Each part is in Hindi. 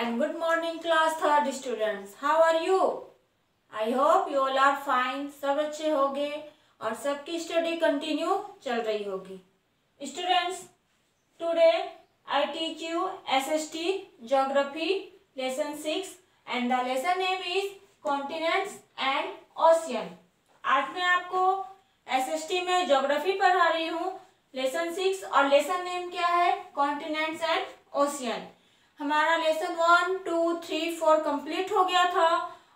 and good morning class third students. How are you? I hope you all are fine. सब अच्छे होंगे और सबकी स्टडी कंटिन्यू चल रही होगी. Students, today I teach you SST Geography Lesson 6 and the lesson name is Continents and Ocean. आज मैं आपको SST में ज्योग्राफी पढ़ा रही हूँ लेसन 6 और लेसन नेम क्या है? Continents and ocean. हमारा लेसन 1, 2, 3, 4 कंप्लीट हो गया था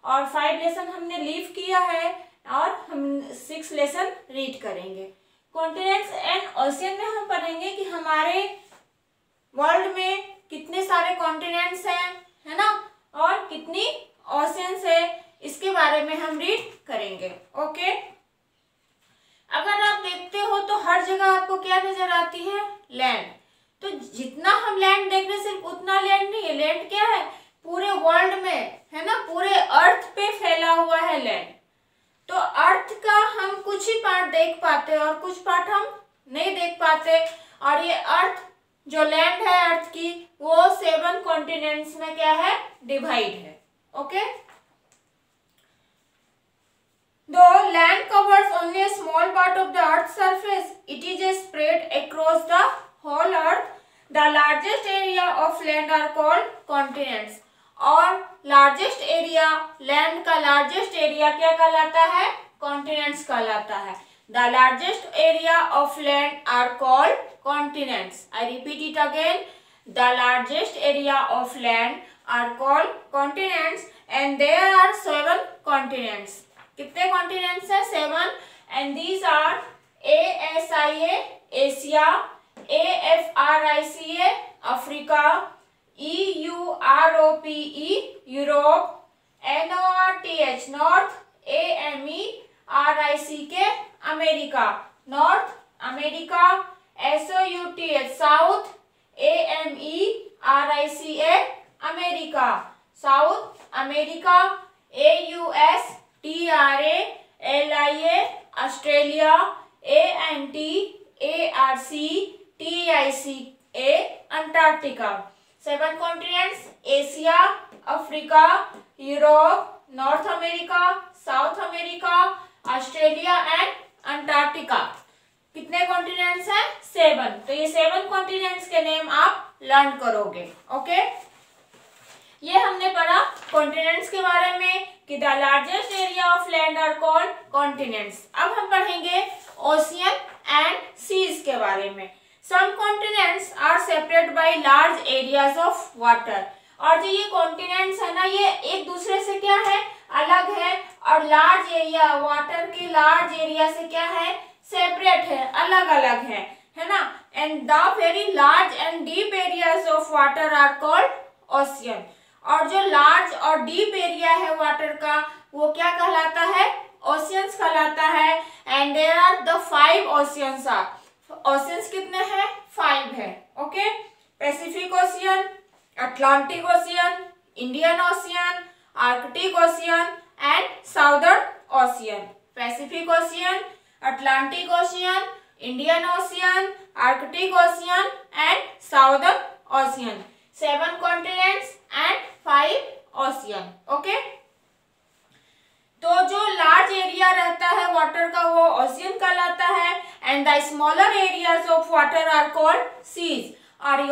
और 5 लेसन हमने लीव किया है और हम 6 लेसन रीड करेंगे. कॉन्टिनेंट्स एंड ओशियन में हम पढ़ेंगे कि हमारे वर्ल्ड में कितने सारे कॉन्टिनेंट्स हैं, है ना, और कितनी ओशियंस है, इसके बारे में हम रीड करेंगे. ओके. अगर आप देखते हो तो हर जगह आपको क्या नजर आती है? लैंड. तो जितना हम लैंड देख रहे सिर्फ उतना लैंड नहीं है. लैंड क्या है? पूरे वर्ल्ड में, है ना, पूरे अर्थ पे फैला हुआ है लैंड. तो अर्थ का हम कुछ ही पार्ट देख पाते हैं और कुछ पार्ट हम नहीं देख पाते. और ये अर्थ जो लैंड है अर्थ की वो 7 कॉन्टिनेंट्स में क्या है? डिवाइड है. Okay. Though land covers only a small part of the Earth's surface, it is spread across the whole Earth. The largest area of land are called continents. और largest area, land का largest area क्या कहलाता है? Continents कहलाता है. The largest area of land are called continents. I repeat it again. The largest area of land are called continents, and there are 7 continents. कितने कॉन्टिनेंट्स हैं? 7. And these are ASIA Asia, AFRICA Africa, EUROPE Europe, NORTH north, AMERICK America north America, SOUTH south, AMERICA America south America, AUSTRALIA Australia, ANTARCTICA Antarctica. 7 continents: Asia, Africa, Europe, north America, south America, Australia and Antarctica. कितने कॉन्टिनेंट्स हैं? 7. तो ये 7 कॉन्टिनेंट्स के नेम आप लर्न करोगे. ओके. ये हमने पढ़ा कॉन्टिनेंट्स के बारे में कि the largest area of land are called continents. अब हम पढ़ेंगे ओशियन एंड सीज के बारे में. Some continents are separate by large areas of water. और जो ये कॉन्टिनेंट्स है ना, ये एक दूसरे से क्या है? अलग है. और लार्ज एरिया, वाटर के लार्ज एरिया से क्या है? सेपरेट है, अलग अलग है ना. And the very large and deep areas of water are called ocean. और जो लार्ज और डीप एरिया है वाटर का वो क्या कहलाता है? ओशियंस कहलाता है. And there are the 5 oceans are. Oceans कितने हैं? 5 है. Okay. Pacific ocean, Atlantic ocean, Indian ocean, Arctic ocean and Southern ocean. Pacific ocean, Atlantic ocean, Indian ocean, Arctic ocean and Southern ocean. 7 continents and 5 ocean. Okay. तो जो लार्ज एरिया रहता है वाटर का वो ओशियन कहलाता है. And the smaller areas of water are called seas. और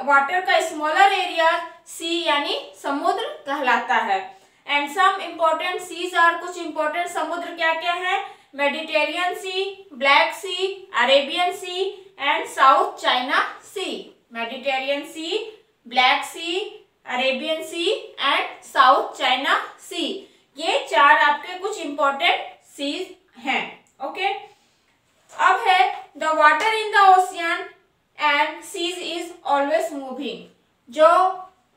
वाटर का स्मॉलर एरिया सी यानी समुद्र कहलाता है. And some important seas are. कुछ इम्पोर्टेंट समुद्र क्या क्या है? Mediterranean Sea, Black Sea, Arabian Sea and South China Sea. Mediterranean Sea, Black Sea, Arabian Sea and South China Sea. ये 4 आपके कुछ इंपॉर्टेंट सीज हैं. ओके. अब है the water in the ocean and seas is always moving. जो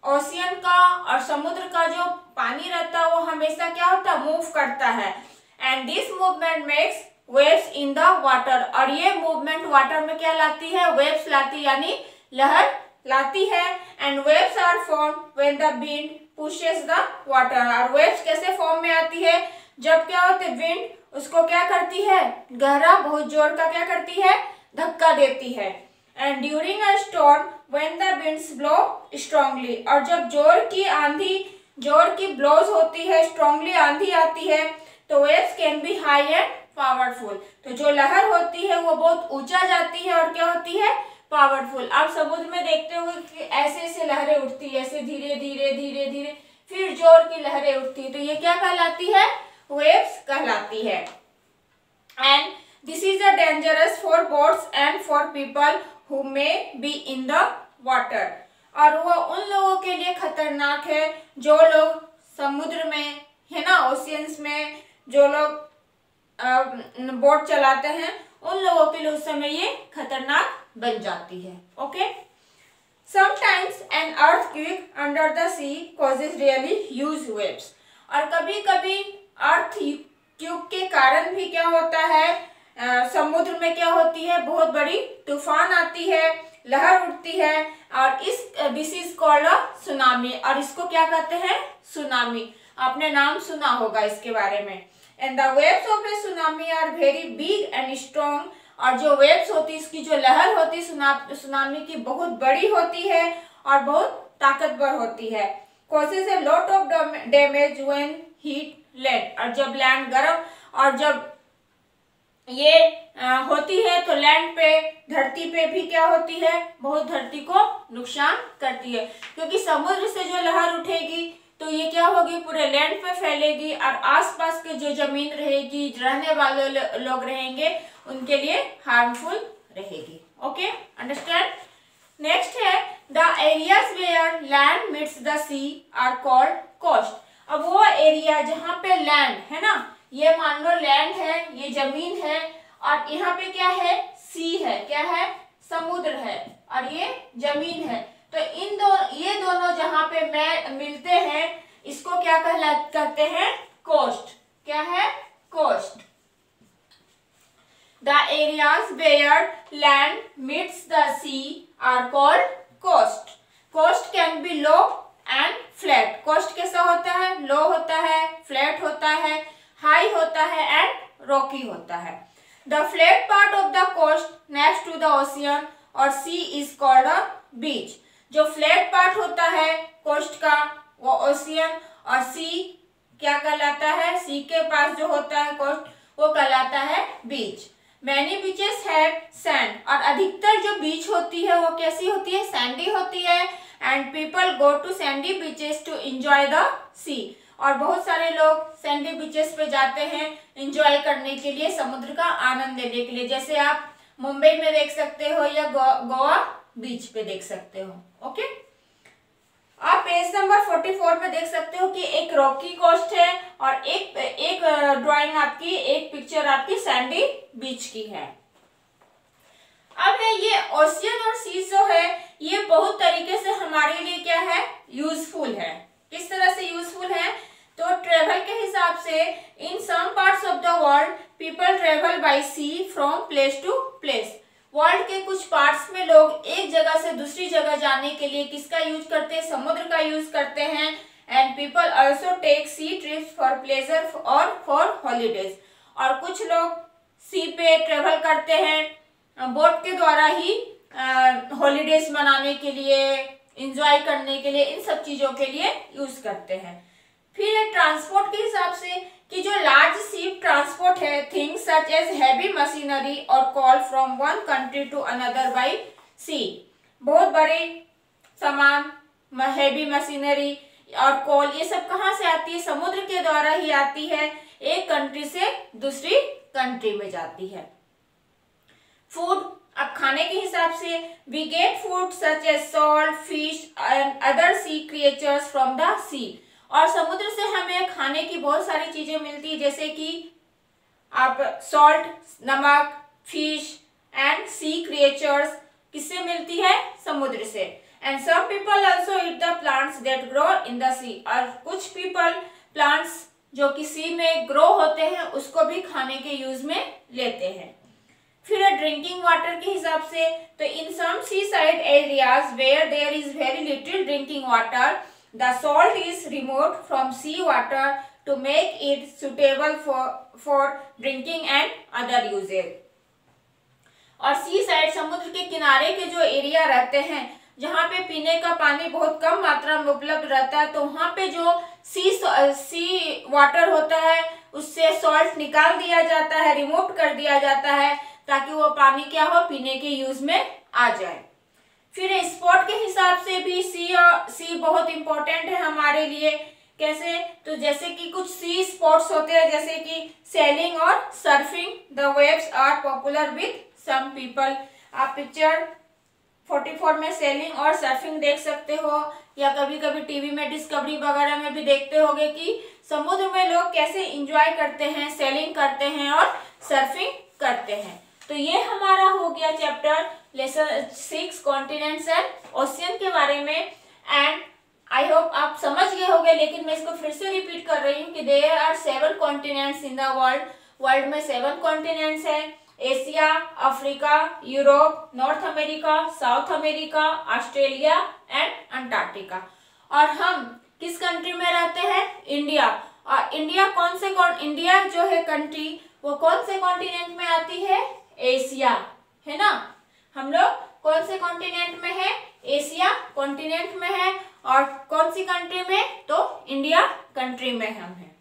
ओशियन का और समुद्र का जो पानी रहता है वो हमेशा क्या होता है? मूव करता है. And this movement makes waves in the water. और ये मूवमेंट वाटर में क्या लाती है? वेव्स लाती, यानी लहर लाती है. And waves are form when the wind pushes the water. और वेव्स कैसे फॉर्म में आती है? जब क्या होते? विंड उसको क्या करती है? गहरा, बहुत जोर का क्या करती है? धक्का देती है. And during a storm when the winds blow strongly, और जब जोर की ब्लोज होती है, स्ट्रांगली आंधी आती है, तो waves can be high and powerful, तो जो लहर होती है वो बहुत ऊंचा जाती है और क्या होती है, पावरफुल। आप समुद्र में देखते होंगे कि ऐसे ऐसे लहरें उठती है, ऐसे धीरे धीरे धीरे धीरे, फिर जोर की लहरें उठती है, तो ये क्या कहलाती है, वेव्स कहलाती है। And this is a dangerous for boats and for people who may be in the water, और वो उन लोगों के लिए खतरनाक है जो लोग समुद्र में है ना, ओशियंस में जो लोग बोट चलाते हैं, उन लोगों के लिए उस समय ये खतरनाक बन जाती है। Okay, sometimes an earthquake under the sea causes really huge waves, और कभी कभी अर्थक्वेक के कारण भी क्या होता है, समुद्र में क्या होती है, बहुत बड़ी तूफान आती है, लहर उठती है, और this is called a tsunami, और इसको क्या कहते हैं, सुनामी। आपने नाम सुना होगा इसके बारे में। And the waves of a tsunami are very big and strong, और जो वेव्स होती है, इसकी जो लहर होती है सुनामी की, बहुत बड़ी होती है और बहुत ताकतवर होती है। Causes a lot of damage when heat land, और जब लैंड गर्म, और जब ये होती है तो लैंड पे, धरती पे भी क्या होती है, बहुत धरती को नुकसान करती है, क्योंकि समुद्र से जो लहर उठेगी तो ये क्या होगी, पूरे लैंड पे फैलेगी, और आसपास के जो जमीन रहेगी, रहने वाले लोग रहेंगे, उनके लिए हार्मफुल रहेगी। Okay, understand. नेक्स्ट है the areas where land meets the sea are called coast. अब वो एरिया जहाँ पे लैंड है ना, ये मान लो लैंड है, ये जमीन है, और यहाँ पे क्या है, सी है, क्या है, समुद्र है, और ये जमीन है, तो ये दोनों जहाँ पे मिलते हैं, इसको क्या कहते हैं, कोस्ट। क्या है, coast. The areas where land meets the sea are called coast. Coast can be low and flat. Coast कैसा होता है, लो होता है, फ्लैट होता है, हाई होता है एंड रॉकी होता है। The flat part of the coast next to the ocean और सी इज कॉल्ड अ बीच। जो फ्लैट पार्ट होता है कोस्ट का, वो ओशियन, और सी क्या कहलाता है, सी के पास जो होता है कोस्ट, वो कहलाता है बीच। मैनी बीचेस हैव सैंड, और अधिकतर जो बीच होती है वो कैसी होती है, सैंडी होती है, and people go to sandy beaches to enjoy the sea, और बहुत सारे लोग सैंडी बीचेस पे जाते हैं एंजॉय करने के लिए, समुद्र का आनंद लेने के लिए, जैसे आप मुंबई में देख सकते हो या गोवा बीच पे देख सकते हो। ओके, आप पेज नंबर 44 में देख सकते हो कि एक रॉकी कोस्ट है और एक ड्राइंग आपकी, एक पिक्चर आपकी सैंडी बीच की है। अब है ये ओशियन और सी जो है, ये बहुत तरीके से हमारे लिए क्या है, यूजफुल है। किस तरह से यूजफुल है, तो ट्रेवल के हिसाब से in some parts of the world people travel by sea from place to place. World के कुछ पार्ट्स में लोग एक जगह से दूसरी जगह जाने के लिए किसका यूज करते हैं, समुद्र का यूज करते हैं। And people also take sea trips for pleasure और फॉर हॉलीडेज, और कुछ लोग सी पे ट्रेवल करते हैं बोट के द्वारा ही, हॉलीडेज मनाने के लिए, एंजॉय करने के लिए, इन सब चीजों के लिए यूज करते हैं। फिर ट्रांसपोर्ट के हिसाब से कि जो लार्ज शिप ट्रांसपोर्ट है, things such as heavy machinery और coal from one country to another by sea. बहुत बड़े सामान, हैवी मशीनरी और कॉल, ये सब कहाँ से आती है, समुद्र के द्वारा ही आती है, एक कंट्री से दूसरी कंट्री में जाती है। फूड, अब खाने के हिसाब से we get food such as salt, fish and other sea creatures from the sea, और समुद्र से हमें खाने की बहुत सारी चीजें मिलती है, जैसे कि आप सॉल्ट, नमक, फिश एंड सी क्रिएचर्स किससे मिलती है, समुद्र से। And some people also eat the plants that grow in the sea, और कुछ पीपल प्लांट्स जो कि सी में ग्रो होते हैं उसको भी खाने के यूज में लेते हैं। फिर ड्रिंकिंग वाटर के हिसाब से, तो in some seaside areas where there is very little drinking water, the salt is removed from sea water to make it suitable for drinking and other uses. और सी साइड समुद्र के किनारे के जो एरिया रहते हैं जहाँ पे पीने का पानी बहुत कम मात्रा में उपलब्ध रहता है, तो वहाँ पे जो सी वाटर होता है उससे सॉल्ट निकाल दिया जाता है, रिमूव कर दिया जाता है, ताकि वो पानी क्या हो, पीने के यूज में आ जाए। फिर स्पोर्ट के हिसाब से भी सी बहुत इंपॉर्टेंट है हमारे लिए। कैसे? तो जैसे कि कुछ सी स्पोर्ट्स होते हैं, जैसे कि सेलिंग और surfing. The waves are popular with some people. आप पिक्चर 44 में सेलिंग और सर्फिंग देख सकते हो, या कभी कभी टीवी में डिस्कवरी वगैरह में भी देखते होगे कि समुद्र में लोग कैसे एंजॉय करते हैं, सेलिंग करते हैं और सर्फिंग करते हैं। तो ये हमारा हो गया chapter lesson 6 continents and ocean के बारे में। एंड आई होप आप समझ गए होंगे, लेकिन मैं इसको फिर से रिपीट कर रही हूँ कि there are 7 continents in the world. World में 7 कॉन्टिनेंट्स हैं। Asia, Africa, Europe, north America, south America, Australia and Antarctica. और हम किस कंट्री में रहते हैं? इंडिया। और इंडिया जो है कंट्री, वो कौन से कॉन्टिनेंट में आती है? एशिया, है ना। हम लोग कौन से कॉन्टिनेंट में है? एशिया कॉन्टिनेंट में है। और कौन सी कंट्री में? तो इंडिया कंट्री में हम हैं।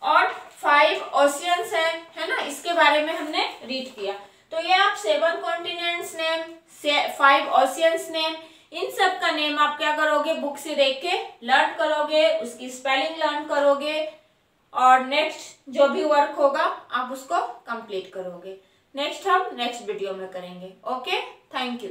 और 5 ओशियंस है ना, इसके बारे में हमने रीड किया। तो ये आप 7 कॉन्टिनेंट्स नेम, 5 ओशियंस नेम, इन सब का नेम आप क्या करोगे? बुक से देख के लर्न करोगे, उसकी स्पेलिंग लर्न करोगे, और नेक्स्ट जो भी वर्क होगा आप उसको कंप्लीट करोगे। नेक्स्ट हम नेक्स्ट वीडियो में करेंगे। Okay, thank you.